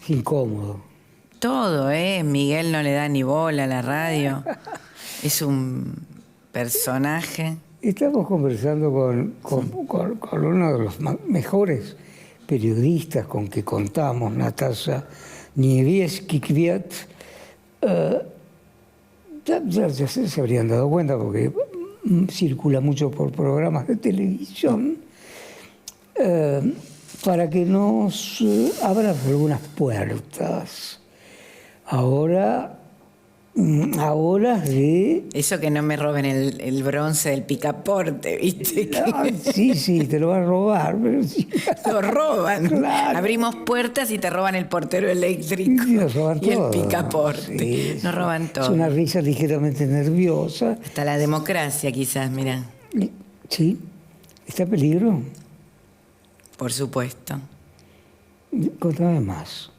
incómodo. Todo, Miguel no le da ni bola a la radio. Es un personaje. Estamos conversando con uno de los mejores periodistas con que contamos, Natasha Nievieski-Kviat. Ya se habrían dado cuenta porque circula mucho por programas de televisión, para que nos abra algunas puertas. Ahora de... Eso que no me roben el bronce del picaporte, ¿viste? Sí, te lo van a robar. Pero sí. Lo roban. Claro. Abrimos puertas y te roban el portero eléctrico y el picaporte. Sí, nos roban todo. Es una risa ligeramente nerviosa. Hasta la democracia quizás, mirá. Sí, ¿está en peligro? Por supuesto. Contame más.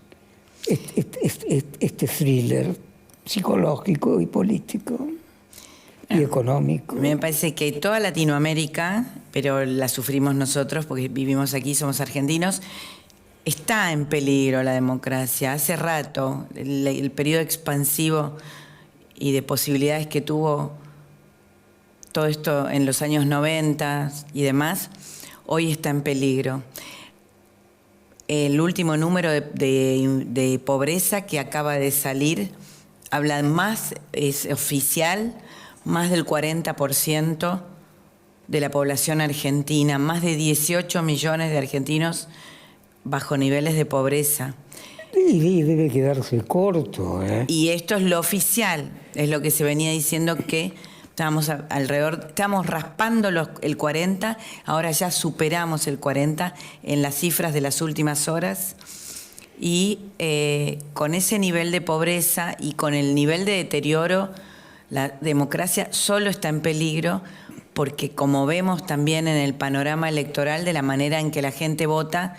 Este thriller psicológico y político y económico. Me parece que toda Latinoamérica, pero la sufrimos nosotros porque vivimos aquí, somos argentinos, está en peligro la democracia. Hace rato, el periodo expansivo y de posibilidades que tuvo todo esto en los años 90 y demás, hoy está en peligro. El último número de pobreza que acaba de salir habla más, es oficial, más del 40% de la población argentina, más de 18 millones de argentinos bajo niveles de pobreza. Y debe quedarse corto, ¿eh? Y esto es lo oficial, es lo que se venía diciendo que estamos raspando el 40, ahora ya superamos el 40 en las cifras de las últimas horas. Y con ese nivel de pobreza y con el nivel de deterioro, la democracia solo está en peligro porque, como vemos también en el panorama electoral, de la manera en que la gente vota,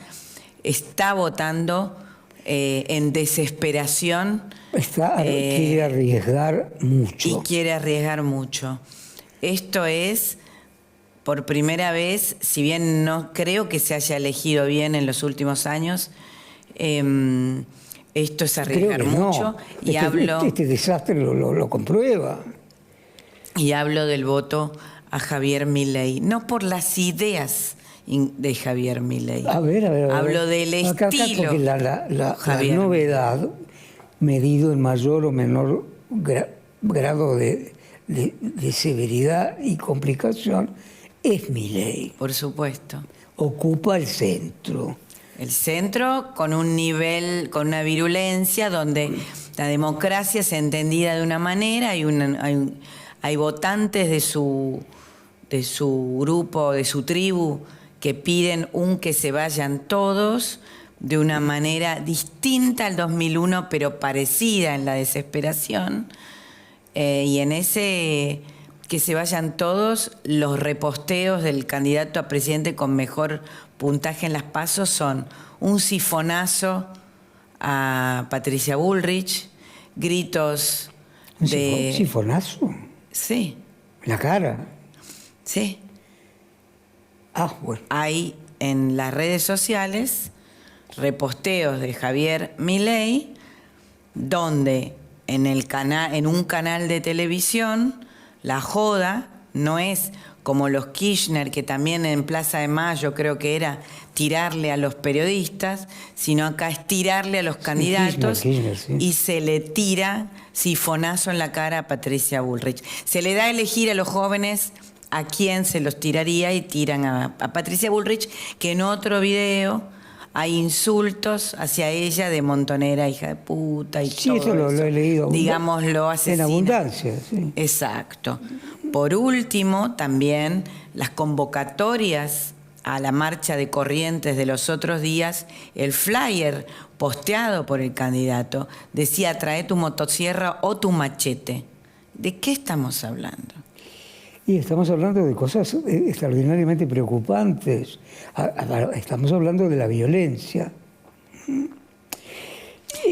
está votando en desesperación. Quiere arriesgar mucho. Y quiere arriesgar mucho. Esto es, por primera vez, si bien no creo que se haya elegido bien en los últimos años, esto es arriesgar mucho. No. Y este desastre lo comprueba. Y hablo del voto a Javier Milei, no por las ideas de Javier Milei. A ver. Hablo del estilo. Porque la novedad, medido en mayor o menor grado de severidad y complicación, es Milei. Por supuesto. Ocupa el centro. El centro con un nivel, con una virulencia donde la democracia es entendida de una manera, hay votantes de su grupo, de su tribu, que piden que se vayan todos de una manera distinta al 2001, pero parecida en la desesperación. Y en ese que se vayan todos, los reposteos del candidato a presidente con mejor puntaje en las PASO son un sifonazo a Patricia Bullrich, gritos de... ¿Sifonazo? Sí. ¿En la cara? Sí. Bueno. Hay en las redes sociales reposteos de Javier Milei, donde en un canal de televisión la joda no es como los Kirchner, que también en Plaza de Mayo creo que era tirarle a los periodistas, sino acá es tirarle a los candidatos. Kirchner, sí. Y se le tira sifonazo en la cara a Patricia Bullrich. Se le da a elegir a los jóvenes a quién se los tiraría y tiran a Patricia Bullrich, que en otro video hay insultos hacia ella de montonera, hija de puta y sí, todo eso. Lo he leído. Digámoslo, asesina. En abundancia, sí. Exacto. Por último, también las convocatorias a la marcha de Corrientes de los otros días, el flyer posteado por el candidato decía: trae tu motosierra o tu machete. ¿De qué estamos hablando? Y estamos hablando de cosas extraordinariamente preocupantes. Estamos hablando de la violencia.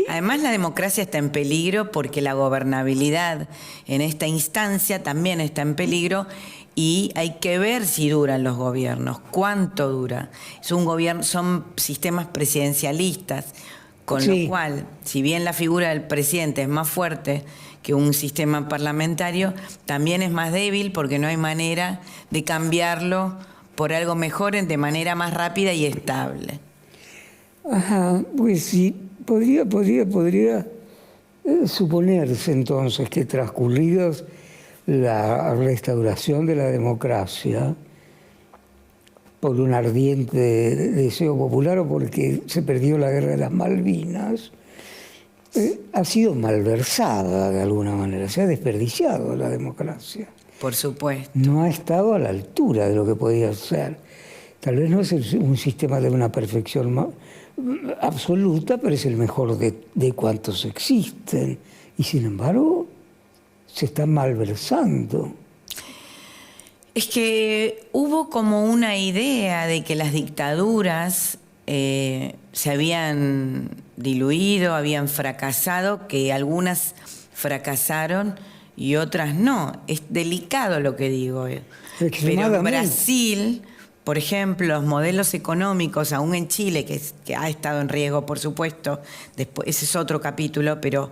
Además, la democracia está en peligro porque la gobernabilidad en esta instancia también está en peligro, y hay que ver si duran los gobiernos, cuánto dura. Son sistemas presidencialistas. Con Sí. lo cual, si bien la figura del presidente es más fuerte que un sistema parlamentario, también es más débil porque no hay manera de cambiarlo por algo mejor de manera más rápida y estable. Ajá, pues sí, podría suponerse entonces que transcurridos la restauración de la democracia por un ardiente deseo popular o porque se perdió la guerra de las Malvinas, ha sido malversada de alguna manera, se ha desperdiciado la democracia. Por supuesto. No ha estado a la altura de lo que podía ser. Tal vez no es un sistema de una perfección absoluta, pero es el mejor de cuantos existen. Y sin embargo, se está malversando. Es que hubo como una idea de que las dictaduras se habían diluido, habían fracasado, que algunas fracasaron y otras no. Es delicado lo que digo. Pero en Brasil, por ejemplo, los modelos económicos, aún en Chile, que ha estado en riesgo, por supuesto, después, ese es otro capítulo, pero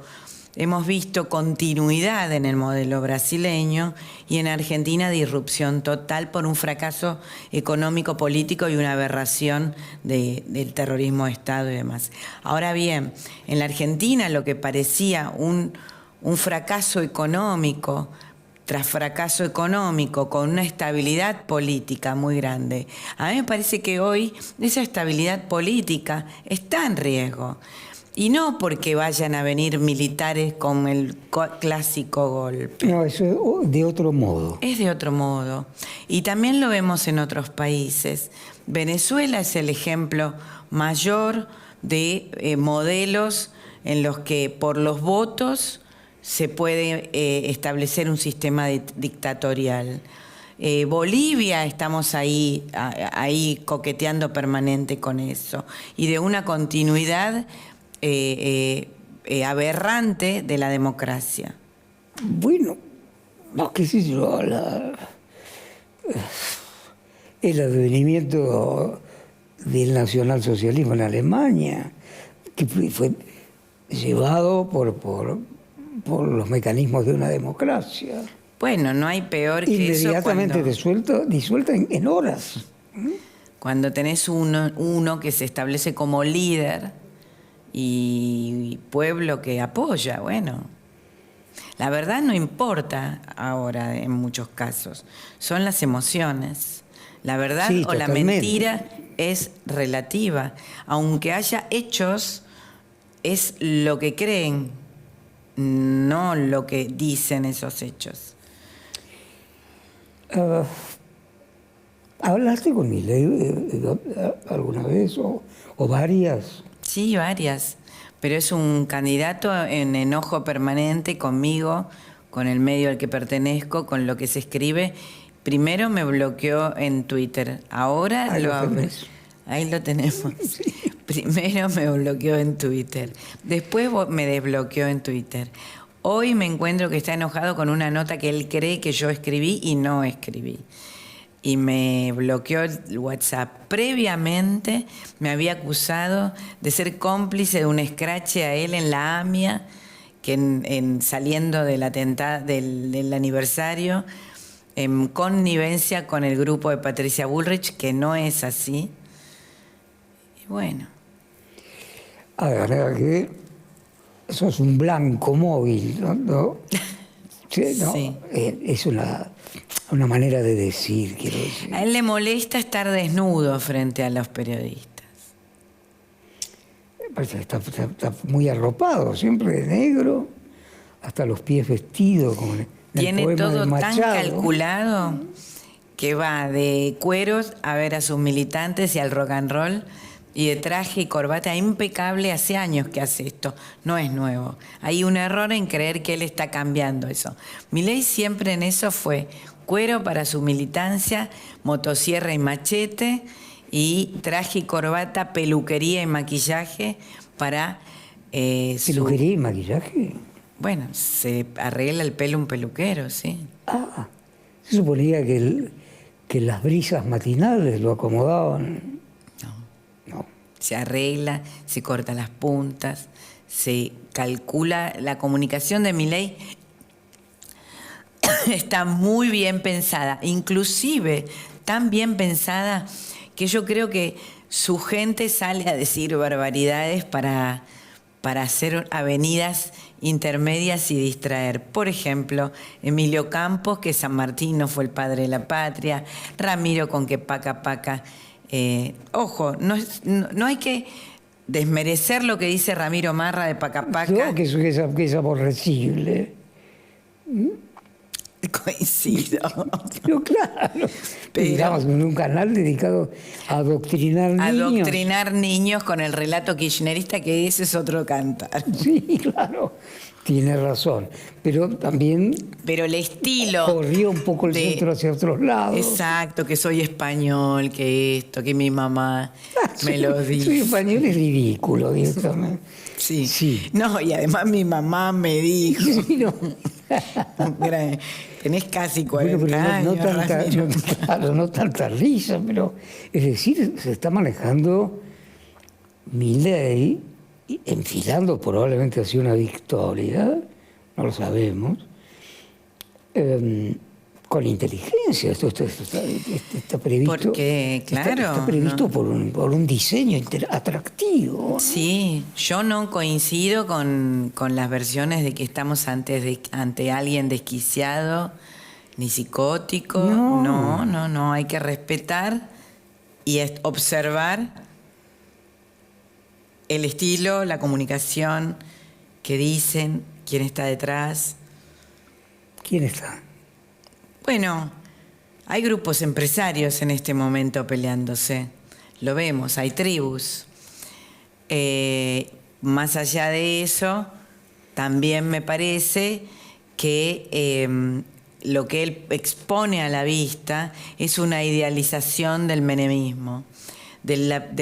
hemos visto continuidad en el modelo brasileño y en Argentina disrupción total por un fracaso económico, político y una aberración del terrorismo de Estado y demás. Ahora bien, en la Argentina lo que parecía un fracaso económico, tras fracaso económico, con una estabilidad política muy grande. A mí me parece que hoy esa estabilidad política está en riesgo. Y no porque vayan a venir militares con el clásico golpe. No, eso es de otro modo. Es de otro modo. Y también lo vemos en otros países. Venezuela es el ejemplo mayor de modelos en los que por los votos se puede establecer un sistema dictatorial. Bolivia, estamos ahí coqueteando permanente con eso. Y de una continuidad aberrante de la democracia. Bueno, no, qué sé yo, el advenimiento del nacionalsocialismo en Alemania, que fue llevado por los mecanismos de una democracia. Bueno, no hay peor que eso. Inmediatamente disuelta en horas. Cuando tenés uno que se establece como líder y pueblo que apoya, bueno. La verdad no importa ahora en muchos casos, son las emociones. La verdad sí, o la mentira es relativa. Aunque haya hechos, es lo que creen, no lo que dicen esos hechos. ¿Hablaste con Milei alguna vez o varias? Sí, varias, pero es un candidato en enojo permanente conmigo, con el medio al que pertenezco, con lo que se escribe. Primero me bloqueó en Twitter, ahora ahí lo tenemos. Sí. Primero me bloqueó en Twitter, después me desbloqueó en Twitter. Hoy me encuentro que está enojado con una nota que él cree que yo escribí y no escribí. Y me bloqueó el WhatsApp. Previamente me había acusado de ser cómplice de un escrache a él en la AMIA, que saliendo del atentado del aniversario, en connivencia con el grupo de Patricia Bullrich, que no es así. Y bueno. Ahora que eso es un blanco móvil, ¿no? Sí, ¿no? Sí. Es una manera de decir, quiero decir. A él le molesta estar desnudo frente a los periodistas. Pues está muy arropado, siempre de negro, hasta los pies vestidos. Como tiene todo tan calculado que va de cueros a ver a sus militantes y al rock and roll, y de traje y corbata impecable. Hace años que hace esto, no es nuevo. Hay un error en creer que él está cambiando eso. Milei siempre en eso fue cuero para su militancia, motosierra y machete, y traje y corbata, peluquería y maquillaje para ¿Peluquería y maquillaje? Bueno, se arregla el pelo un peluquero, sí. Ah, se suponía que las brisas matinales lo acomodaban. No. se arregla, se corta las puntas, se calcula. La comunicación de Milei está muy bien pensada, inclusive tan bien pensada que yo creo que su gente sale a decir barbaridades para hacer avenidas intermedias y distraer. Por ejemplo, Emilio Campos, que San Martín no fue el padre de la patria, Ramiro con que paca paca. Ojo, no hay que desmerecer lo que dice Ramiro Marra de paca paca. Yo que es aborrecible. Coincido. Pero claro, Pero, digamos, en un canal dedicado a adoctrinar niños. Adoctrinar niños con el relato kirchnerista, que ese es otro cantar. Sí, claro, tiene razón. Pero también Pero el estilo... corrió un poco el centro hacia otros lados. Exacto, que soy español, que esto, que mi mamá me lo dice. Soy español es ridículo, directamente. Sí. Sí. No, y además mi mamá me dijo... Sí, no. Tenés casi 40 Bueno, pero años. claro, no tanta risa, pero es decir, se está manejando Milei, enfilando probablemente hacia una victoria, no lo sabemos, con inteligencia. Esto está previsto. Porque, claro. Está previsto por un diseño atractivo. Sí, yo no coincido con las versiones de que estamos ante alguien desquiciado ni psicótico. No, hay que respetar y observar el estilo, la comunicación, qué dicen, quién está detrás. ¿Quién está? Bueno, hay grupos empresarios en este momento peleándose. Lo vemos, hay tribus. Más allá de eso, también me parece que lo que él expone a la vista es una idealización del menemismo, de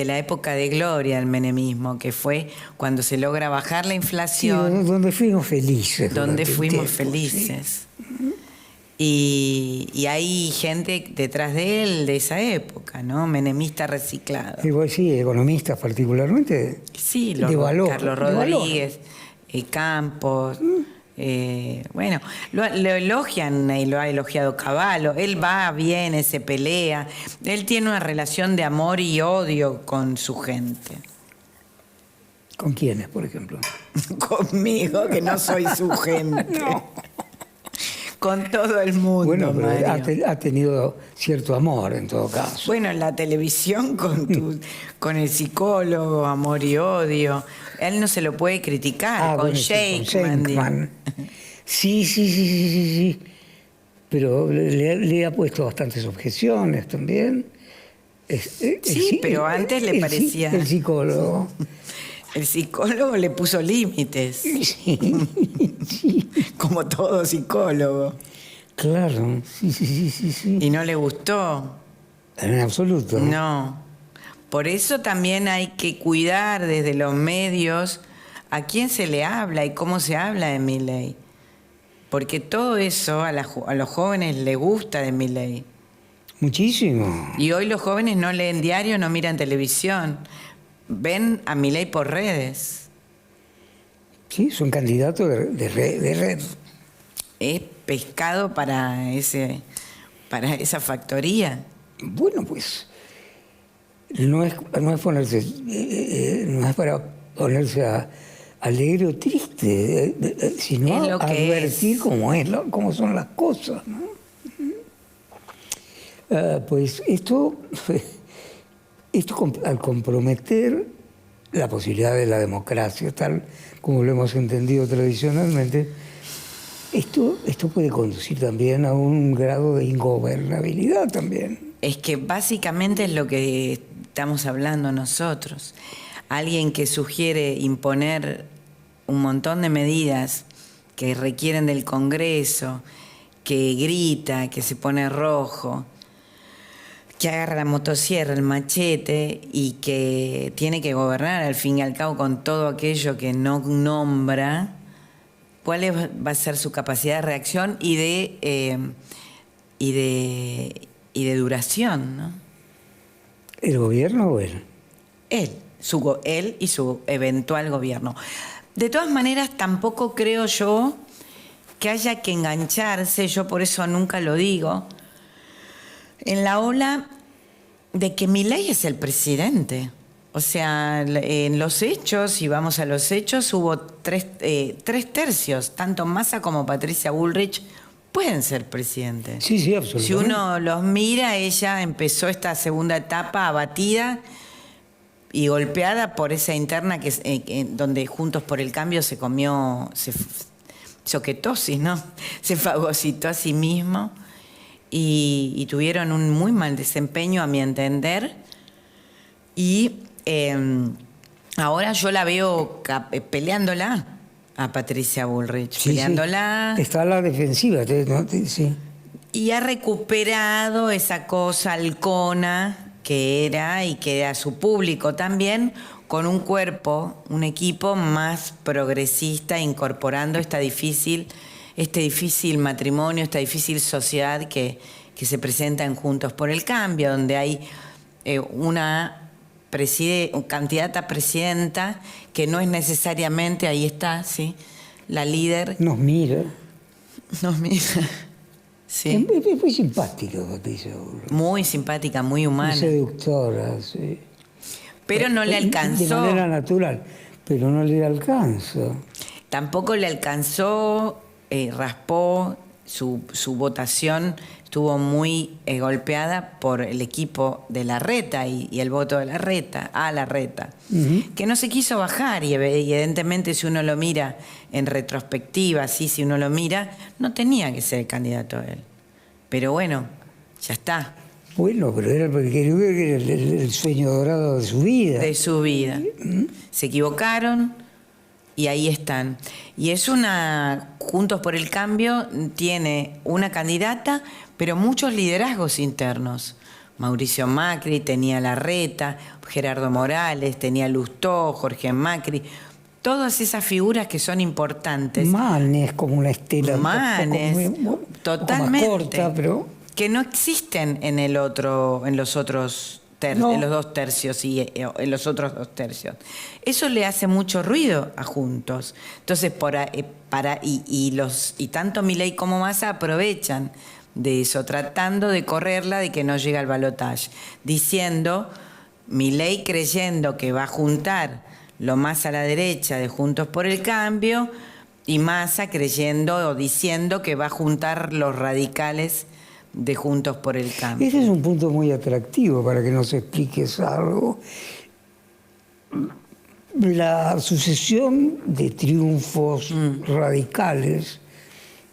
la época de gloria del menemismo, que fue cuando se logra bajar la inflación. Sí, donde fuimos felices. Donde fuimos tiempo, felices. Sí. Y hay gente detrás de él de esa época, ¿no? Menemista reciclado. Igual sí, economistas particularmente. Sí, de valor, Carlos Rodríguez, Campos. Bueno, lo elogian y lo ha elogiado Cavallo. Él va, viene, se pelea. Él tiene una relación de amor y odio con su gente. ¿Con quiénes, por ejemplo? Conmigo, que no soy su gente. No. Con todo el mundo. Bueno, pero Mario. ha tenido cierto amor en todo caso. Bueno, en la televisión con el psicólogo, amor y odio. Él no se lo puede criticar, con Sheikman. Sí. Pero le ha puesto bastantes objeciones también. Pero antes le parecía... El psicólogo. El psicólogo le puso límites. Sí. Como todo psicólogo. Claro, sí. Y no le gustó. En absoluto. No. Por eso también hay que cuidar desde los medios a quién se le habla y cómo se habla de Milei. Porque todo eso a los jóvenes les gusta de Milei. Muchísimo. Y hoy los jóvenes no leen diario, no miran televisión. Ven a Milei por redes. Sí, son candidatos de red. Es pescado para esa factoría. Bueno, pues no es ponerse, no es para ponerse alegre o triste, sino Es lo que advertir cómo son las cosas, ¿no? Pues esto al comprometer la posibilidad de la democracia, tal como lo hemos entendido tradicionalmente, esto puede conducir también a un grado de ingobernabilidad también. Es que básicamente es lo que estamos hablando nosotros. Alguien que sugiere imponer un montón de medidas que requieren del Congreso, que grita, que se pone rojo, que agarra la motosierra, el machete y que tiene que gobernar al fin y al cabo con todo aquello que no nombra, ¿cuál va a ser su capacidad de reacción y de duración, ¿no? ¿El gobierno o él? Él. él y su eventual gobierno. De todas maneras, tampoco creo yo que haya que engancharse, yo por eso nunca lo digo, en la ola de que Milei es el presidente. O sea, en los hechos, si vamos a los hechos, hubo tres tercios, tanto Massa como Patricia Bullrich pueden ser presidentes. Sí, sí, absolutamente. Si uno los mira, ella empezó esta segunda etapa abatida y golpeada por esa interna donde Juntos por el Cambio se comió, hizo ketosis, ¿no? Se fagocitó a sí mismo y tuvieron un muy mal desempeño, a mi entender. Y ahora yo la veo peleándola a Patricia Bullrich, Sí, peleándola. sí. Está a la defensiva, ¿no? Sí. Y ha recuperado esa cosa halcona que era y que era su público también, con un cuerpo, un equipo más progresista, incorporando este difícil matrimonio, esta difícil sociedad que se presenta en Juntos por el Cambio, donde hay una candidata a presidenta que no es necesariamente, ahí está, ¿sí? La líder. Nos mira. Sí. Es muy simpática, Patricia. Muy simpática, muy humana. Muy seductora, sí. Pero no le alcanzó. De manera natural, pero no le alcanza. Tampoco le alcanzó, raspó, su votación estuvo muy golpeada por el equipo de Larreta y el voto de Larreta, que no se quiso bajar y evidentemente si uno lo mira en retrospectiva, si uno lo mira, no tenía que ser el candidato a él. Pero bueno, ya está. Bueno, pero era porque creo que era el sueño dorado de su vida. De su vida. Se equivocaron y ahí están. Y es Juntos por el Cambio tiene una candidata, pero muchos liderazgos internos. Mauricio Macri, tenía Larreta, Gerardo Morales, tenía Lustó, Jorge Macri. Todas esas figuras que son importantes. Manes, como una estela. Manes, totalmente. Más corta, pero que no existen en los otros en los 2 tercios y en los otros 2 tercios. Eso le hace mucho ruido a Juntos. Entonces, y tanto Milei como Massa aprovechan de eso, tratando de correrla de que no llegue al balotaje, diciendo, Milei creyendo que va a juntar lo más a la derecha de Juntos por el Cambio y Massa creyendo o diciendo que va a juntar los radicales de Juntos por el Cambio. Ese es un punto muy atractivo para que nos expliques algo. La sucesión de triunfos radicales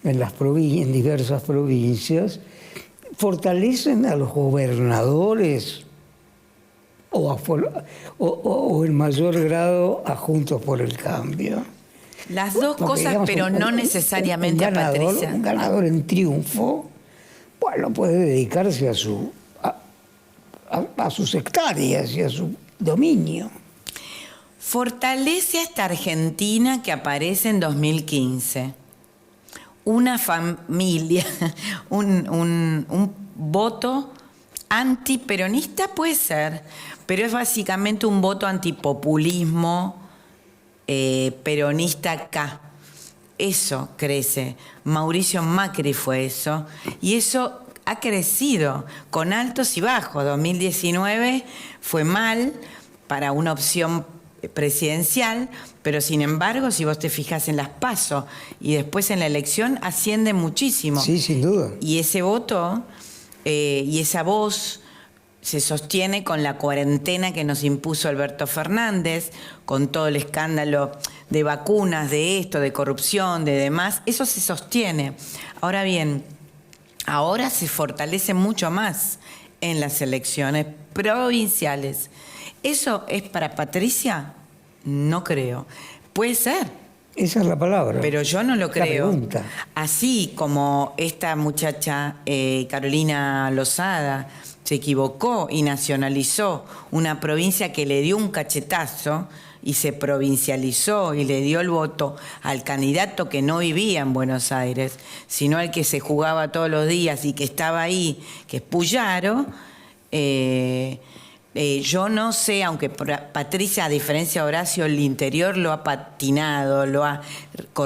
en diversas provincias fortalecen a los gobernadores o en mayor grado a Juntos por el Cambio. Las dos cosas, digamos, pero no necesariamente a Patricia. Un ganador en triunfo, bueno, puede dedicarse a sus hectáreas y a su dominio. Fortalece a esta Argentina que aparece en 2015. Una familia, un voto antiperonista puede ser, pero es básicamente un voto antipopulismo peronista acá. Eso crece. Mauricio Macri fue eso. Y eso ha crecido con altos y bajos. 2019 fue mal para una opción presidencial, pero sin embargo, si vos te fijas en las PASO y después en la elección, asciende muchísimo. Sí, sin duda. Y ese voto y esa voz se sostiene con la cuarentena que nos impuso Alberto Fernández, con todo el escándalo de vacunas, de esto, de corrupción, de demás. Eso se sostiene. Ahora bien, ahora se fortalece mucho más en las elecciones provinciales. ¿Eso es para Patricia? No creo. Puede ser. Esa es la palabra. Pero yo no lo creo. Pregunta. Así como esta muchacha Carolina Lozada se equivocó y nacionalizó una provincia que le dio un cachetazo y se provincializó y le dio el voto al candidato que no vivía en Buenos Aires, sino al que se jugaba todos los días y que estaba ahí, que es Puyaro, Yo no sé, aunque Patricia, a diferencia de Horacio, el interior lo ha patinado, lo ha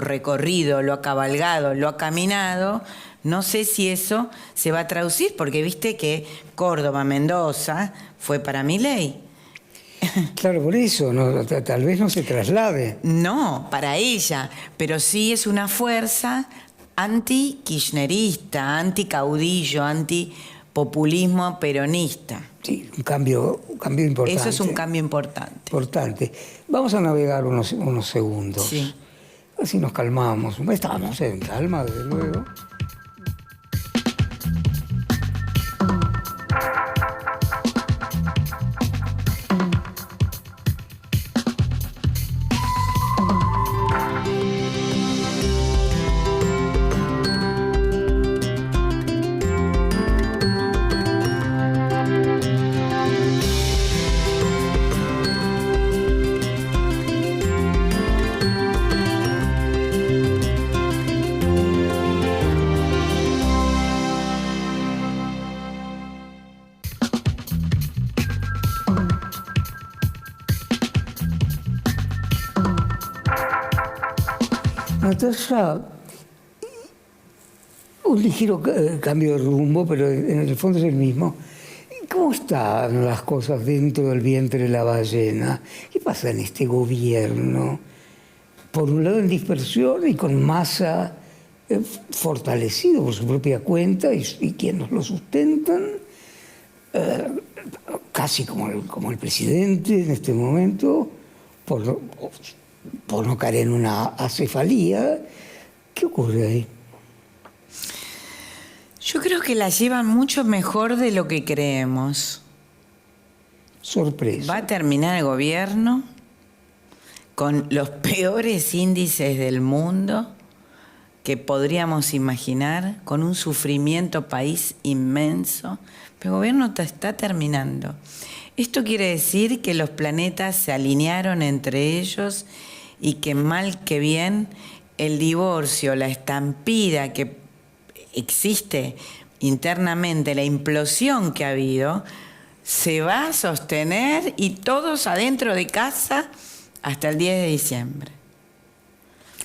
recorrido, lo ha cabalgado, lo ha caminado. No sé si eso se va a traducir, porque viste que Córdoba, Mendoza, fue para Milei. Claro, por eso, no, tal vez no se traslade. No, para ella, pero sí es una fuerza anti-kirchnerista, anti-caudillo, anti-populismo peronista. Sí, un cambio importante. Eso es un cambio importante. Importante. Vamos a navegar unos segundos. Sí. Así nos calmamos. Estábamos en calma, desde luego. Natasha, un ligero cambio de rumbo, pero en el fondo es el mismo. ¿Cómo están las cosas dentro del vientre de la ballena? ¿Qué pasa en este gobierno? Por un lado en dispersión y con Massa fortalecido por su propia cuenta y quienes lo sustentan, casi como el presidente en este momento, por no caer en una acefalía. ¿Qué ocurre ahí? Yo creo que la llevan mucho mejor de lo que creemos. Sorpresa. Va a terminar el gobierno con los peores índices del mundo que podríamos imaginar, con un sufrimiento país inmenso, pero el gobierno está terminando. Esto quiere decir que los planetas se alinearon entre ellos y que mal que bien el divorcio, la estampida que existe internamente, la implosión que ha habido, se va a sostener y todos adentro de casa hasta el 10 de diciembre.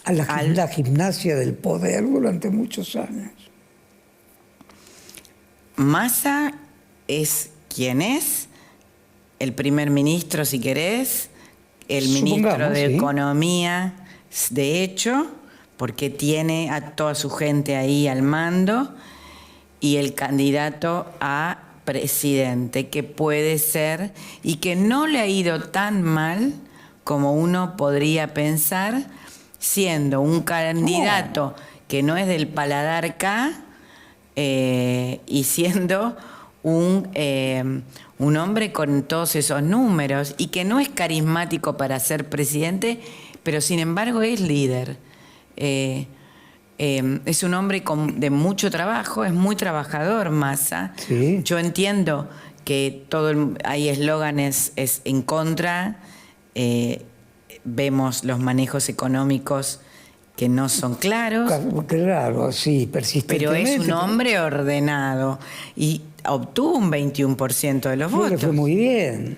La gimnasia del poder durante muchos años. Massa es quien es, el primer ministro, si querés, el ministro de Economía, de hecho, porque tiene a toda su gente ahí al mando, y el candidato a presidente, que puede ser, y que no le ha ido tan mal como uno podría pensar, siendo un candidato que no es del paladar K, y siendo un hombre con todos esos números, y que no es carismático para ser presidente, pero sin embargo es líder. Es un hombre de mucho trabajo, es muy trabajador, Massa. Sí. Yo entiendo que hay eslóganes en contra, vemos los manejos económicos que no son claros. Claro, sí, persistentemente. Pero es un hombre ordenado y obtuvo un 21% de los votos. Le fue muy bien.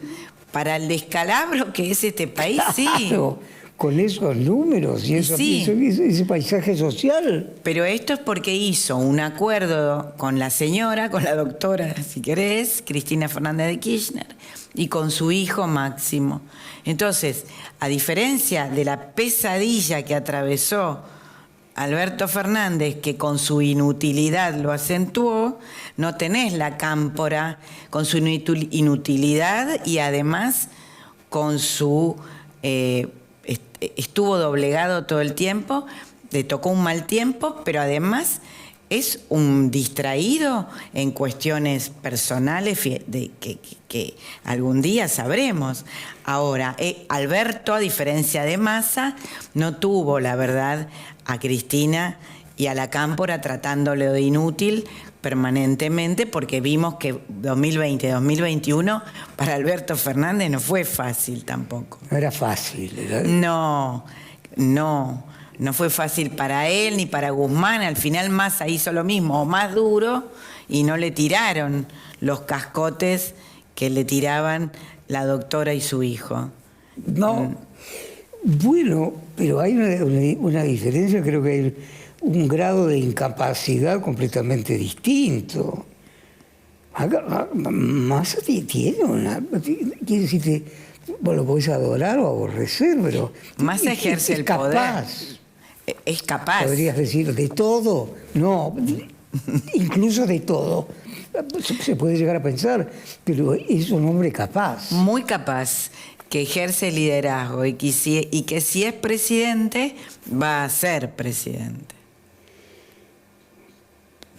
Para el descalabro que es este país, sí. Claro, con esos números y ese paisaje social. Pero esto es porque hizo un acuerdo con la señora, con la doctora, si querés, Cristina Fernández de Kirchner, y con su hijo Máximo. Entonces, a diferencia de la pesadilla que atravesó Alberto Fernández, que con su inutilidad lo acentuó, no tenés la cámpora con su inutilidad y además con su... estuvo doblegado todo el tiempo, le tocó un mal tiempo, pero además es un distraído en cuestiones personales que algún día sabremos. Ahora, Alberto, a diferencia de Massa, no tuvo, la verdad, a Cristina y a la cámpora tratándolo de inútil permanentemente, porque vimos que 2020-2021 para Alberto Fernández no fue fácil tampoco. No era fácil. No fue fácil para él ni para Guzmán. Al final Massa hizo lo mismo, o más duro, y no le tiraron los cascotes que le tiraban la doctora y su hijo. No, bueno, pero hay una diferencia, creo que hay un grado de incapacidad completamente distinto. Massa tiene una... Quiere decir, vos lo podés adorar o aborrecer, pero... Massa ejerce el poder. Es capaz. Podrías decir, ¿de todo? No, incluso de todo. Se puede llegar a pensar, pero es un hombre capaz. Muy capaz, que ejerce liderazgo y que si es presidente, va a ser presidente.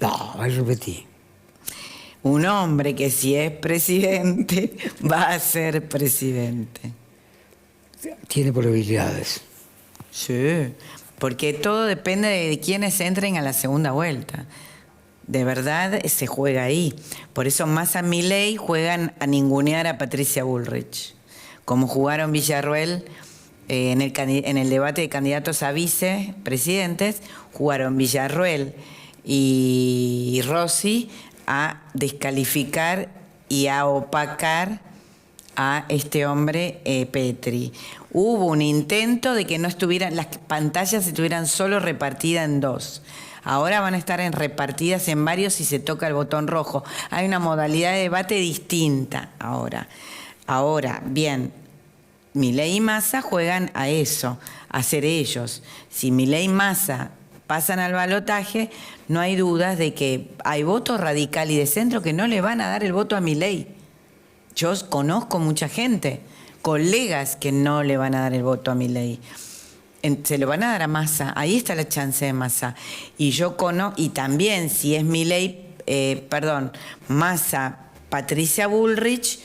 No, repetí. Un hombre que si es presidente, va a ser presidente. Tiene probabilidades. Sí, porque todo depende de quiénes entren a la segunda vuelta. De verdad se juega ahí. Por eso Massa y Milei juegan a ningunear a Patricia Bullrich. Como jugaron Villarruel en el debate de candidatos a vicepresidentes, jugaron Villarruel y Rossi a descalificar y a opacar a este hombre Petri. Hubo un intento de que no estuvieran, las pantallas estuvieran solo repartidas en dos. Ahora van a estar repartidas en varios y se toca el botón rojo. Hay una modalidad de debate distinta ahora. Ahora, bien, Milei y Massa juegan a eso, a ser ellos. Si Milei y Massa pasan al balotaje, no hay dudas de que hay voto radical y de centro que no le van a dar el voto a Milei. Yo conozco mucha gente, colegas que no le van a dar el voto a Milei. Se lo van a dar a Massa, ahí está la chance de Massa. Y y también si es Massa, Patricia Bullrich,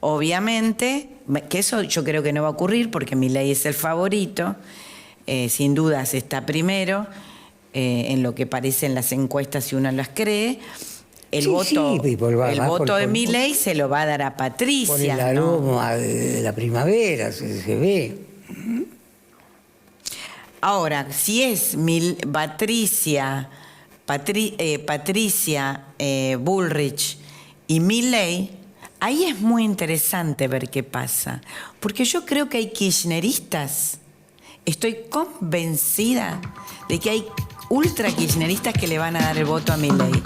obviamente, que eso yo creo que no va a ocurrir porque Milei es el favorito, sin dudas está primero, en lo que parecen las encuestas si uno las cree. El voto de Milei se lo va a dar a Patricia. Por el aroma de la primavera, se ve. Ahora, si es Patricia Bullrich y Milei, ahí es muy interesante ver qué pasa. Porque yo creo que hay kirchneristas, estoy convencida de que hay ultra kirchneristas que le van a dar el voto a Milei.